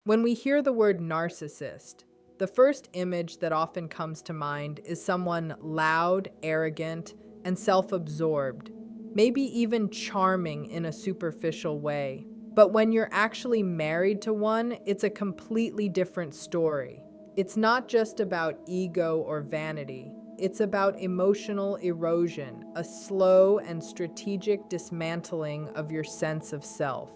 When we hear the word narcissist, the first image that often comes to mind is someone loud, arrogant, and self absorbed, maybe even charming in a superficial way. But when you're actually married to one, it's a completely different story. It's not just about ego or vanity, it's about emotional erosion, a slow and strategic dismantling of your sense of self.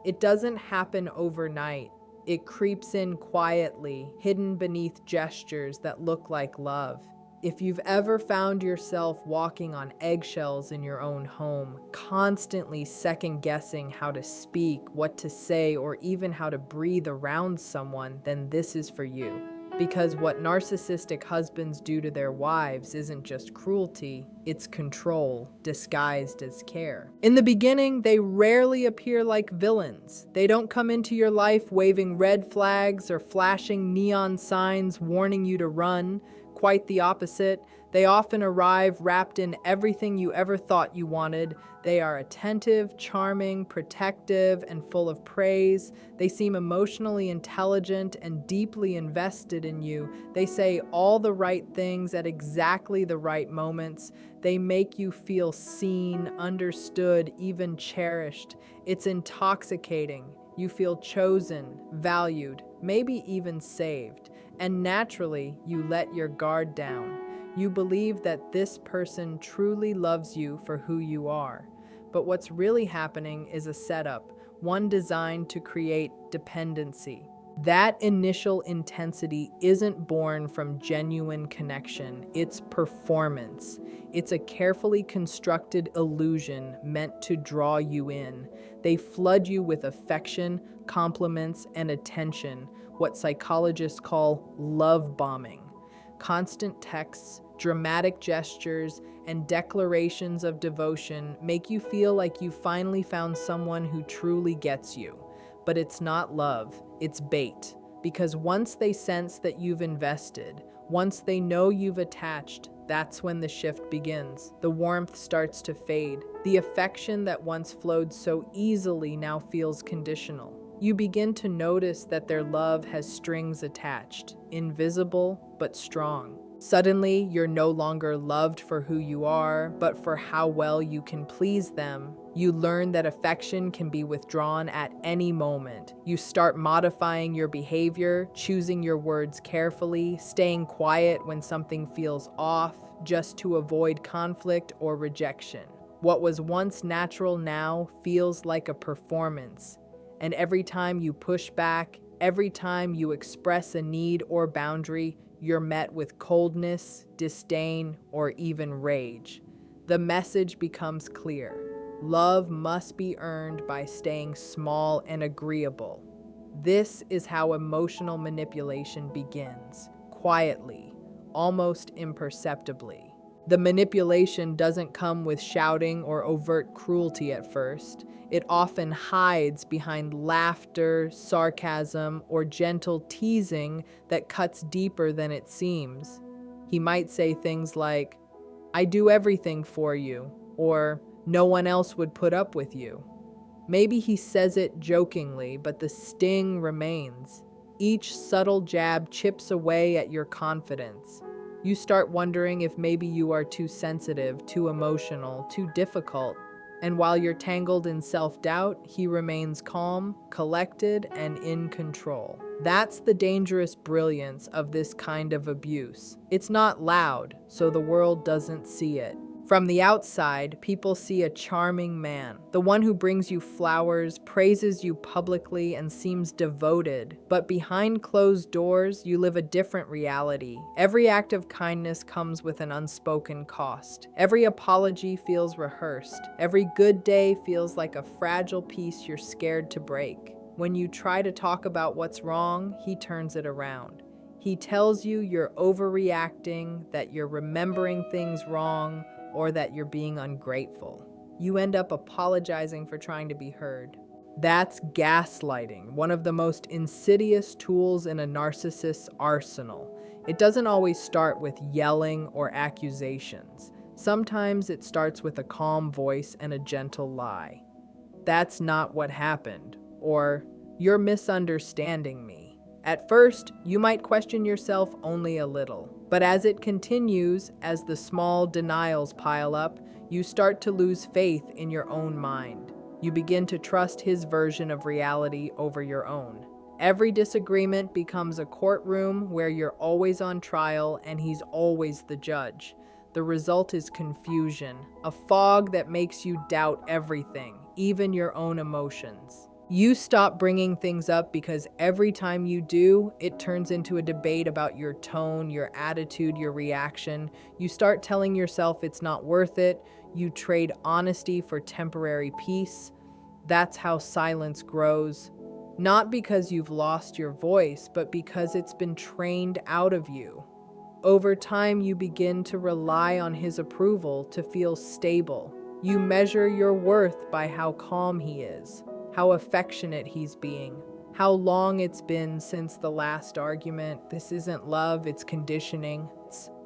It doesn't happen overnight. It creeps in quietly, hidden beneath gestures that look like love. If you've ever found yourself walking on eggshells in your own home, constantly second guessing how to speak, what to say, or even how to breathe around someone, then this is for you. Because what narcissistic husbands do to their wives isn't just cruelty, it's control disguised as care. In the beginning, they rarely appear like villains. They don't come into your life waving red flags or flashing neon signs warning you to run. Quite the opposite. They often arrive wrapped in everything you ever thought you wanted. They are attentive, charming, protective, and full of praise. They seem emotionally intelligent and deeply invested in you. They say all the right things at exactly the right moments. They make you feel seen, understood, even cherished. It's intoxicating. You feel chosen, valued, maybe even saved. And naturally, you let your guard down. You believe that this person truly loves you for who you are. But what's really happening is a setup, one designed to create dependency. That initial intensity isn't born from genuine connection, it's performance. It's a carefully constructed illusion meant to draw you in. They flood you with affection, compliments, and attention, what psychologists call love bombing. Constant texts, dramatic gestures, and declarations of devotion make you feel like you finally found someone who truly gets you. But it's not love, it's bait. Because once they sense that you've invested, once they know you've attached, that's when the shift begins. The warmth starts to fade. The affection that once flowed so easily now feels conditional. You begin to notice that their love has strings attached, invisible but strong. Suddenly, you're no longer loved for who you are, but for how well you can please them. You learn that affection can be withdrawn at any moment. You start modifying your behavior, choosing your words carefully, staying quiet when something feels off, just to avoid conflict or rejection. What was once natural now feels like a performance. And every time you push back, every time you express a need or boundary, you're met with coldness, disdain, or even rage. The message becomes clear. Love must be earned by staying small and agreeable. This is how emotional manipulation begins, quietly, almost imperceptibly. The manipulation doesn't come with shouting or overt cruelty at first. It often hides behind laughter, sarcasm, or gentle teasing that cuts deeper than it seems. He might say things like, "I do everything for you," or "No one else would put up with you." Maybe he says it jokingly, but the sting remains. Each subtle jab chips away at your confidence. You start wondering if maybe you are too sensitive, too emotional, too difficult. And while you're tangled in self-doubt, he remains calm, collected, and in control. That's the dangerous brilliance of this kind of abuse. It's not loud, so the world doesn't see it. From the outside, people see a charming man, the one who brings you flowers, praises you publicly, and seems devoted. But behind closed doors, you live a different reality. Every act of kindness comes with an unspoken cost. Every apology feels rehearsed. Every good day feels like a fragile piece you're scared to break. When you try to talk about what's wrong, he turns it around. He tells you you're overreacting, that you're remembering things wrong, or that you're being ungrateful. You end up apologizing for trying to be heard. That's gaslighting, one of the most insidious tools in a narcissist's arsenal. It doesn't always start with yelling or accusations. Sometimes it starts with a calm voice and a gentle lie. "That's not what happened," or "You're misunderstanding me." At first, you might question yourself only a little. But as it continues, as the small denials pile up, you start to lose faith in your own mind. You begin to trust his version of reality over your own. Every disagreement becomes a courtroom where you're always on trial and he's always the judge. The result is confusion, a fog that makes you doubt everything, even your own emotions. You stop bringing things up because every time you do, it turns into a debate about your tone, your attitude, your reaction. You start telling yourself it's not worth it. You trade honesty for temporary peace. That's how silence grows. Not because you've lost your voice, but because it's been trained out of you. Over time, you begin to rely on his approval to feel stable. You measure your worth by how calm he is, how affectionate he's being, how long it's been since the last argument. This isn't love, it's conditioning.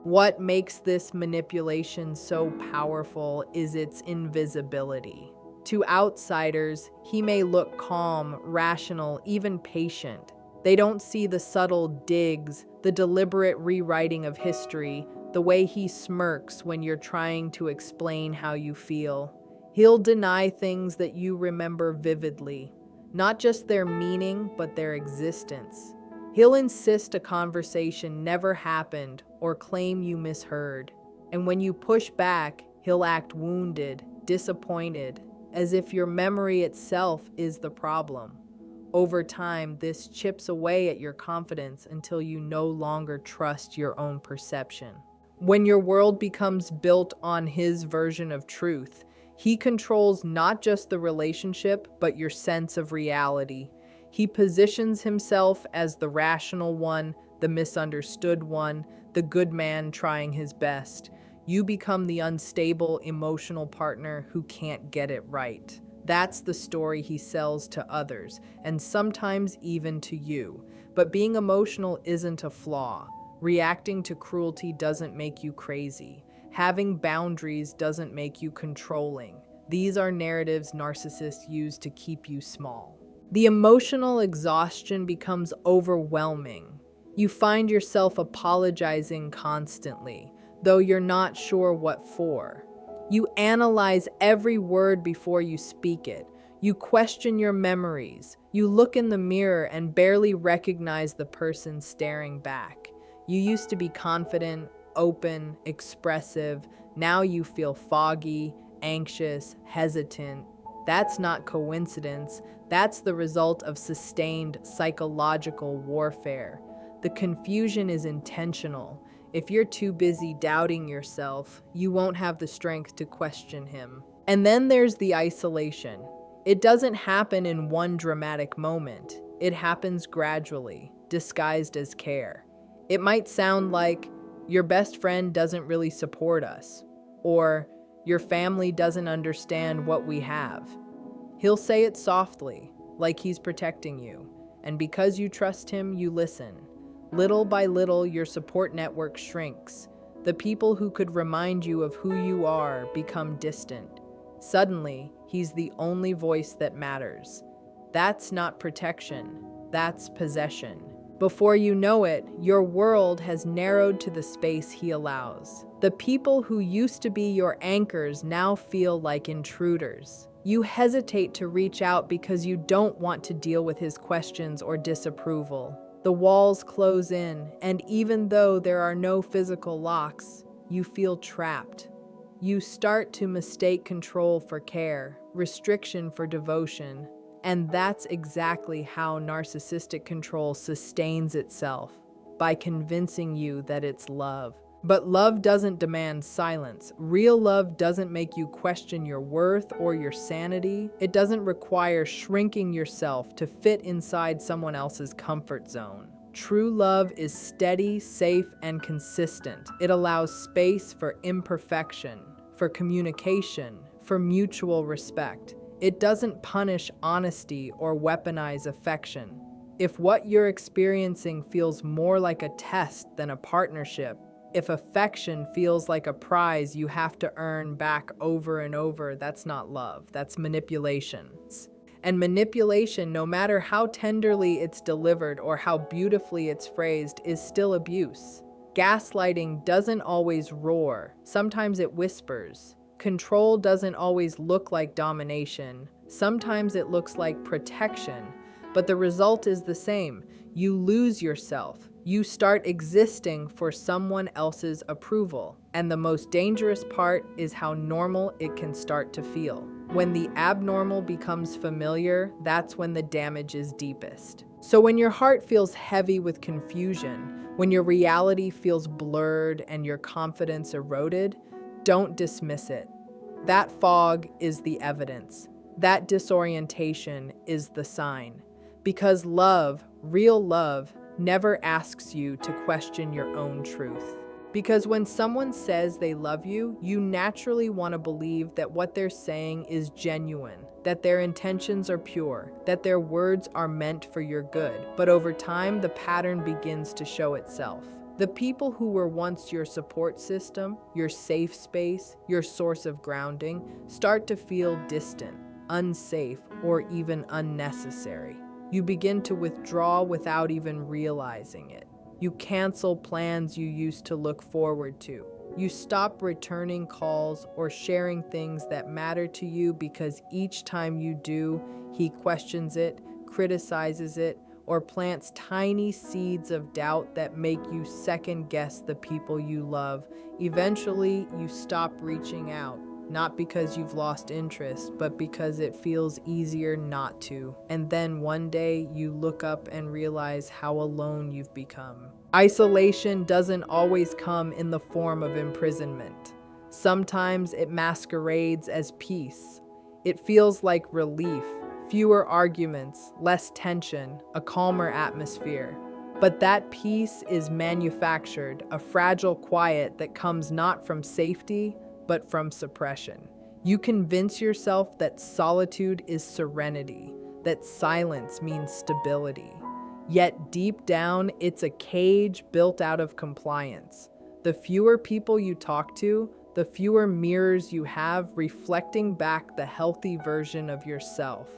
What makes this manipulation so powerful is its invisibility. To outsiders, he may look calm, rational, even patient. They don't see the subtle digs, the deliberate rewriting of history, the way he smirks when you're trying to explain how you feel. He'll deny things that you remember vividly, not just their meaning, but their existence. He'll insist a conversation never happened or claim you misheard. And when you push back, he'll act wounded, disappointed, as if your memory itself is the problem. Over time, this chips away at your confidence until you no longer trust your own perception. When your world becomes built on his version of truth, he controls not just the relationship, but your sense of reality. He positions himself as the rational one, the misunderstood one, the good man trying his best. You become the unstable, emotional partner who can't get it right. That's the story he sells to others, and sometimes even to you. But being emotional isn't a flaw. Reacting to cruelty doesn't make you crazy. Having boundaries doesn't make you controlling. These are narratives narcissists use to keep you small. The emotional exhaustion becomes overwhelming. You find yourself apologizing constantly, though you're not sure what for. You analyze every word before you speak it. You question your memories. You look in the mirror and barely recognize the person staring back. You used to be confident, open, expressive. Now you feel foggy, anxious, hesitant. That's not coincidence. That's the result of sustained psychological warfare. The confusion is intentional. If you're too busy doubting yourself, you won't have the strength to question him. And then there's the isolation. It doesn't happen in one dramatic moment. It happens gradually, disguised as care. It might sound like, your best friend doesn't really support us, or your family doesn't understand what we have. He'll say it softly, like he's protecting you. And because you trust him, you listen. Little by little, your support network shrinks. The people who could remind you of who you are become distant. Suddenly, he's the only voice that matters. That's not protection, that's possession. Before you know it, your world has narrowed to the space he allows. The people who used to be your anchors now feel like intruders. You hesitate to reach out because you don't want to deal with his questions or disapproval. The walls close in, and even though there are no physical locks, you feel trapped. You start to mistake control for care, restriction for devotion, and that's exactly how narcissistic control sustains itself, by convincing you that it's love. But love doesn't demand silence. Real love doesn't make you question your worth or your sanity. It doesn't require shrinking yourself to fit inside someone else's comfort zone. True love is steady, safe, and consistent. It allows space for imperfection, for communication, for mutual respect. It doesn't punish honesty or weaponize affection. If what you're experiencing feels more like a test than a partnership, if affection feels like a prize you have to earn back over and over, that's not love, that's manipulation. And manipulation, no matter how tenderly it's delivered or how beautifully it's phrased, is still abuse. Gaslighting doesn't always roar, sometimes it whispers. Control doesn't always look like domination, sometimes it looks like protection. But the result is the same. You lose yourself. You start existing for someone else's approval. And the most dangerous part is how normal it can start to feel. When the abnormal becomes familiar, that's when the damage is deepest. So when your heart feels heavy with confusion, when your reality feels blurred and your confidence eroded, don't dismiss it. That fog is the evidence. That disorientation is the sign. Because love, real love, never asks you to question your own truth. Because when someone says they love you, you naturally want to believe that what they're saying is genuine, that their intentions are pure, that their words are meant for your good. But over time, the pattern begins to show itself. The people who were once your support system, your safe space, your source of grounding, start to feel distant, unsafe, or even unnecessary. You begin to withdraw without even realizing it. You cancel plans you used to look forward to. You stop returning calls or sharing things that matter to you because each time you do, he questions it, criticizes it, or plants tiny seeds of doubt that make you second-guess the people you love. Eventually, you stop reaching out. Not because you've lost interest, but because it feels easier not to. And then one day you look up and realize how alone you've become. Isolation doesn't always come in the form of imprisonment. Sometimes it masquerades as peace. It feels like relief, fewer arguments, less tension, a calmer atmosphere. But that peace is manufactured, a fragile quiet that comes not from safety, but from suppression. You convince yourself that solitude is serenity, that silence means stability. Yet deep down, it's a cage built out of compliance. The fewer people you talk to, the fewer mirrors you have reflecting back the healthy version of yourself.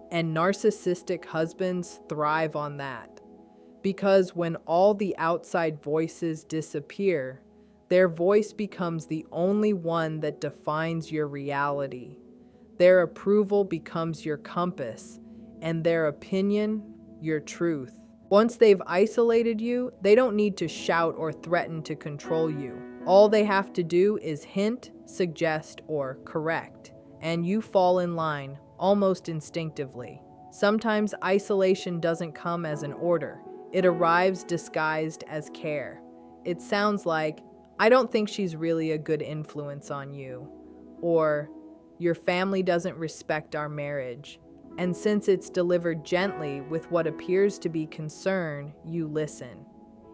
And narcissistic husbands thrive on that. Because when all the outside voices disappear, their voice becomes the only one that defines your reality. Their approval becomes your compass, and their opinion, your truth. Once they've isolated you, they don't need to shout or threaten to control you. All they have to do is hint, suggest, or correct, and you fall in line, almost instinctively. Sometimes isolation doesn't come as an order. It arrives disguised as care. It sounds like, "I don't think she's really a good influence on you," or "Your family doesn't respect our marriage." And since it's delivered gently with what appears to be concern, you listen.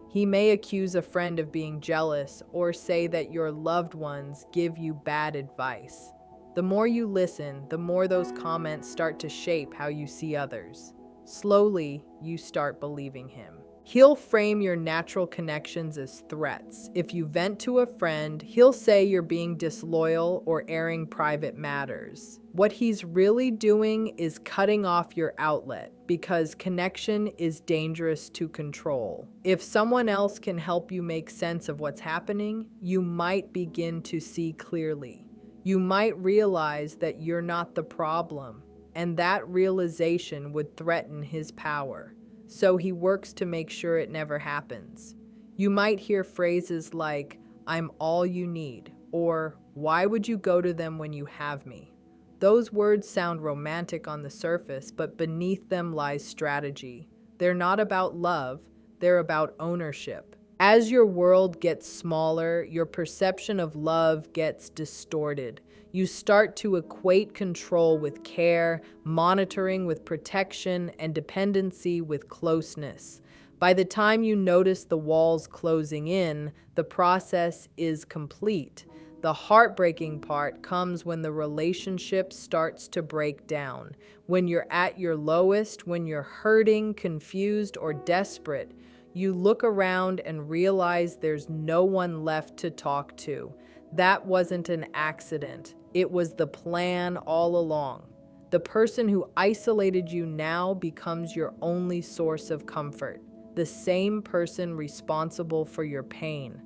He may accuse a friend of being jealous or say that your loved ones give you bad advice. The more you listen, the more those comments start to shape how you see others. Slowly, you start believing him. He'll frame your natural connections as threats. If you vent to a friend, he'll say you're being disloyal or airing private matters. What he's really doing is cutting off your outlet because connection is dangerous to control. If someone else can help you make sense of what's happening, you might begin to see clearly. You might realize that you're not the problem, and that realization would threaten his power. So he works to make sure it never happens. You might hear phrases like, "I'm all you need," or "Why would you go to them when you have me?" Those words sound romantic on the surface, but beneath them lies strategy. They're not about love, they're about ownership. As your world gets smaller, your perception of love gets distorted. You start to equate control with care, monitoring with protection, and dependency with closeness. By the time you notice the walls closing in, the process is complete. The heartbreaking part comes when the relationship starts to break down. When you're at your lowest, when you're hurting, confused, or desperate, you look around and realize there's no one left to talk to. That wasn't an accident. It was the plan all along. The person who isolated you now becomes your only source of comfort, the same person responsible for your pain.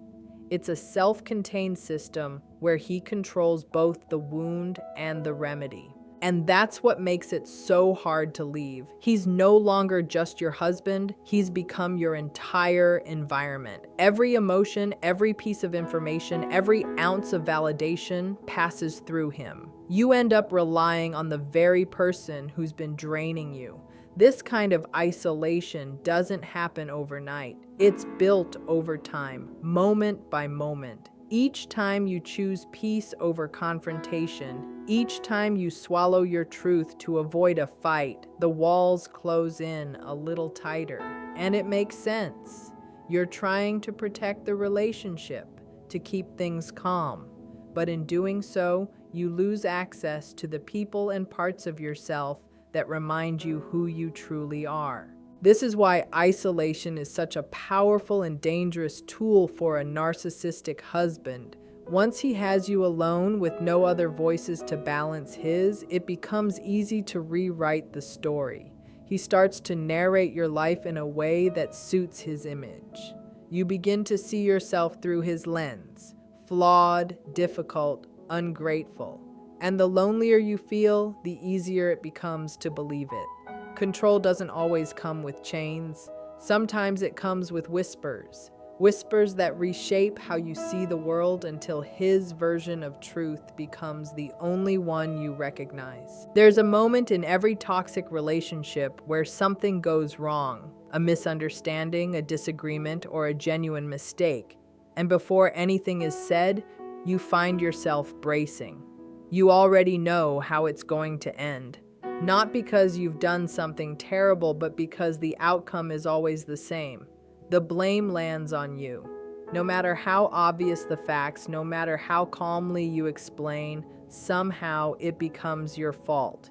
It's a self-contained system where he controls both the wound and the remedy. And that's what makes it so hard to leave. He's no longer just your husband, he's become your entire environment. Every emotion, every piece of information, every ounce of validation passes through him. You end up relying on the very person who's been draining you. This kind of isolation doesn't happen overnight. It's built over time, moment by moment. Each time you choose peace over confrontation, each time you swallow your truth to avoid a fight, the walls close in a little tighter. And it makes sense. You're trying to protect the relationship, to keep things calm. But in doing so, you lose access to the people and parts of yourself that remind you who you truly are. This is why isolation is such a powerful and dangerous tool for a narcissistic husband. Once he has you alone with no other voices to balance his, it becomes easy to rewrite the story. He starts to narrate your life in a way that suits his image. You begin to see yourself through his lens, flawed, difficult, ungrateful. And the lonelier you feel, the easier it becomes to believe it. Control doesn't always come with chains. Sometimes it comes with whispers. Whispers that reshape how you see the world until his version of truth becomes the only one you recognize. There's a moment in every toxic relationship where something goes wrong, a misunderstanding, a disagreement, or a genuine mistake. And before anything is said, you find yourself bracing. You already know how it's going to end. Not because you've done something terrible, but because the outcome is always the same. The blame lands on you. No matter how obvious the facts, no matter how calmly you explain, somehow it becomes your fault.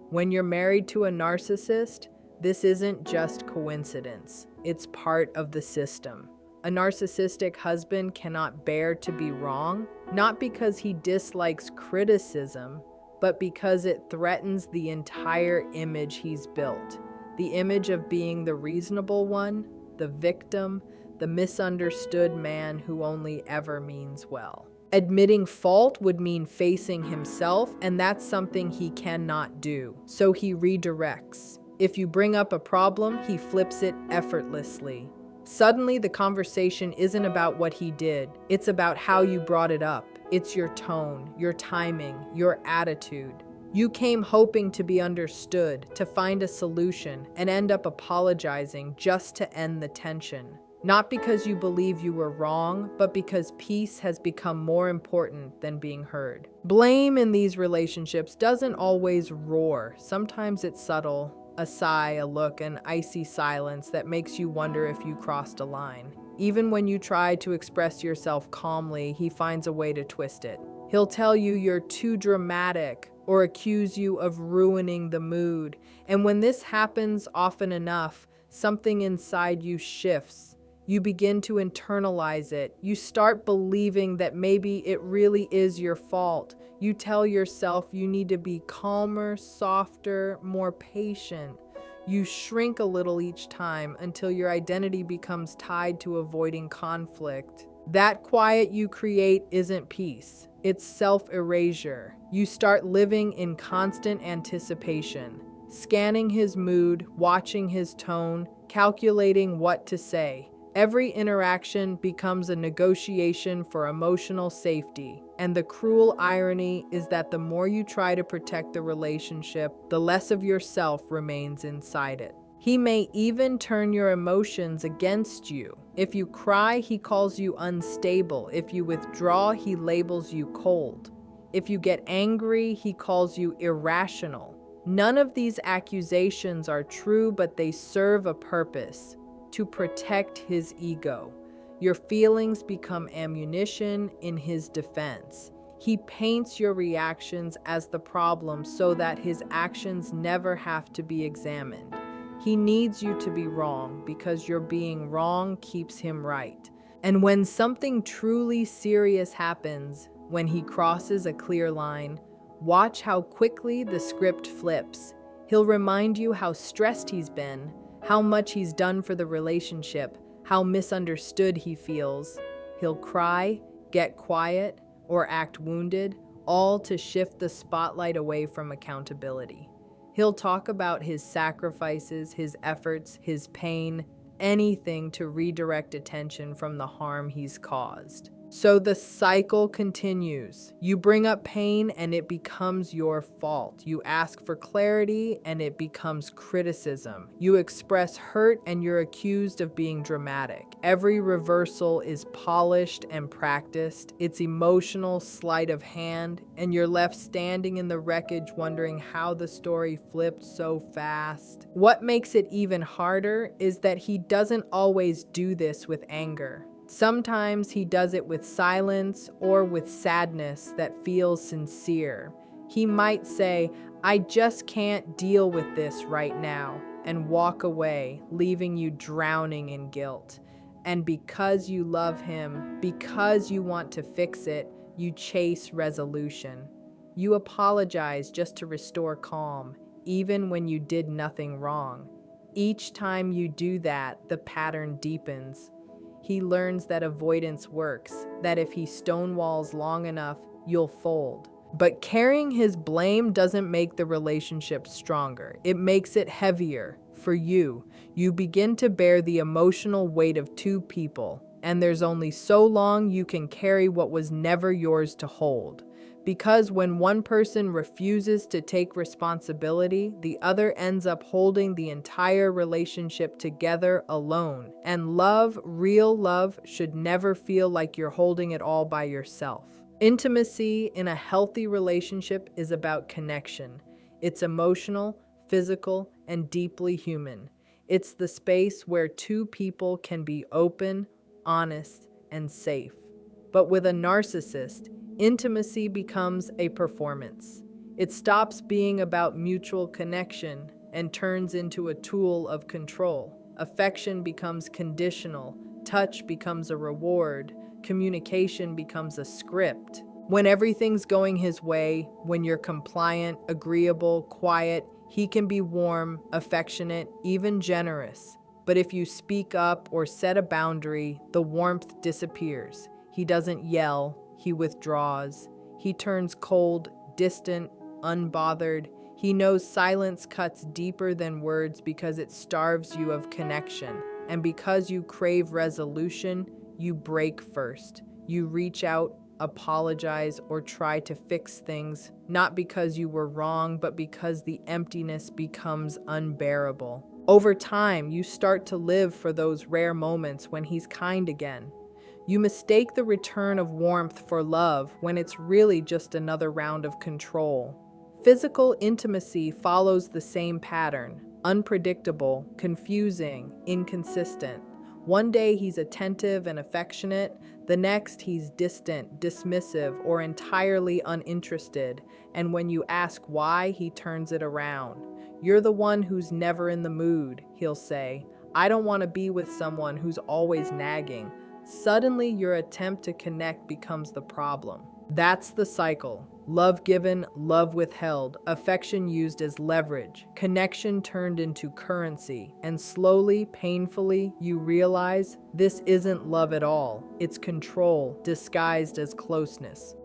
When you're married to a narcissist, this isn't just coincidence. It's part of the system. A narcissistic husband cannot bear to be wrong, not because he dislikes criticism, but because it threatens the entire image he's built. The image of being the reasonable one, the victim, the misunderstood man who only ever means well. Admitting fault would mean facing himself, and that's something he cannot do. So he redirects. If you bring up a problem, he flips it effortlessly. Suddenly, the conversation isn't about what he did. It's about how you brought it up. It's your tone, your timing, your attitude. You came hoping to be understood, to find a solution, and end up apologizing just to end the tension. Not because you believe you were wrong, but because peace has become more important than being heard. Blame in these relationships doesn't always roar. Sometimes it's subtle. A sigh, a look, an icy silence that makes you wonder if you crossed a line. Even when you try to express yourself calmly, he finds a way to twist it. He'll tell you you're too dramatic or accuse you of ruining the mood. And when this happens often enough, something inside you shifts. You begin to internalize it. You start believing that maybe it really is your fault. You tell yourself you need to be calmer, softer, more patient. You shrink a little each time until your identity becomes tied to avoiding conflict. That quiet you create isn't peace. It's self-erasure. You start living in constant anticipation, scanning his mood, watching his tone, calculating what to say. Every interaction becomes a negotiation for emotional safety. And the cruel irony is that the more you try to protect the relationship, the less of yourself remains inside it. He may even turn your emotions against you. If you cry, he calls you unstable. If you withdraw, he labels you cold. If you get angry, he calls you irrational. None of these accusations are true, but they serve a purpose: to protect his ego. Your feelings become ammunition in his defense. He paints your reactions as the problem so that his actions never have to be examined. He needs you to be wrong because your being wrong keeps him right. And when something truly serious happens, when he crosses a clear line, Watch how quickly the script flips. He'll remind you how stressed he's been, how much he's done for the relationship, how misunderstood he feels. He'll cry, get quiet, or act wounded, all to shift the spotlight away from accountability. He'll talk about his sacrifices, his efforts, his pain, anything to redirect attention from the harm he's caused. So the cycle continues. You bring up pain and it becomes your fault. You ask for clarity and it becomes criticism. You express hurt and you're accused of being dramatic. Every reversal is polished and practiced. It's emotional sleight of hand, and you're left standing in the wreckage wondering how the story flipped so fast. What makes it even harder is that he doesn't always do this with anger. Sometimes he does it with silence or with sadness that feels sincere. He might say, "I just can't deal with this right now," and walk away, leaving you drowning in guilt. And because you love him, because you want to fix it, you chase resolution. You apologize just to restore calm, even when you did nothing wrong. Each time you do that, the pattern deepens. He learns that avoidance works, that if he stonewalls long enough, you'll fold. But carrying his blame doesn't make the relationship stronger. It makes it heavier. For you, you begin to bear the emotional weight of two people, and there's only so long you can carry what was never yours to hold. Because when one person refuses to take responsibility, the other ends up holding the entire relationship together alone. And love, real love, should never feel like you're holding it all by yourself. Intimacy in a healthy relationship is about connection. It's emotional, physical, and deeply human. It's the space where two people can be open, honest, and safe. But with a narcissist, intimacy becomes a performance. It stops being about mutual connection and turns into a tool of control. Affection becomes conditional, touch becomes a reward, communication becomes a script. When everything's going his way, when you're compliant, agreeable, quiet, he can be warm, affectionate, even generous. But if you speak up or set a boundary, the warmth disappears. He doesn't yell. He withdraws. He turns cold, distant, unbothered. He knows silence cuts deeper than words because it starves you of connection. And because you crave resolution, you break first. You reach out, apologize, or try to fix things, not because you were wrong, but because the emptiness becomes unbearable. Over time, you start to live for those rare moments when he's kind again. You mistake the return of warmth for love when it's really just another round of control. Physical intimacy follows the same pattern: unpredictable, confusing, inconsistent. One day he's attentive and affectionate, the next he's distant, dismissive, or entirely uninterested, and when you ask why, he turns it around. "You're the one who's never in the mood," he'll say. "I don't want to be with someone who's always nagging." Suddenly, your attempt to connect becomes the problem. That's the cycle. Love given, love withheld, affection used as leverage, connection turned into currency, and slowly, painfully, you realize this isn't love at all. It's control disguised as closeness.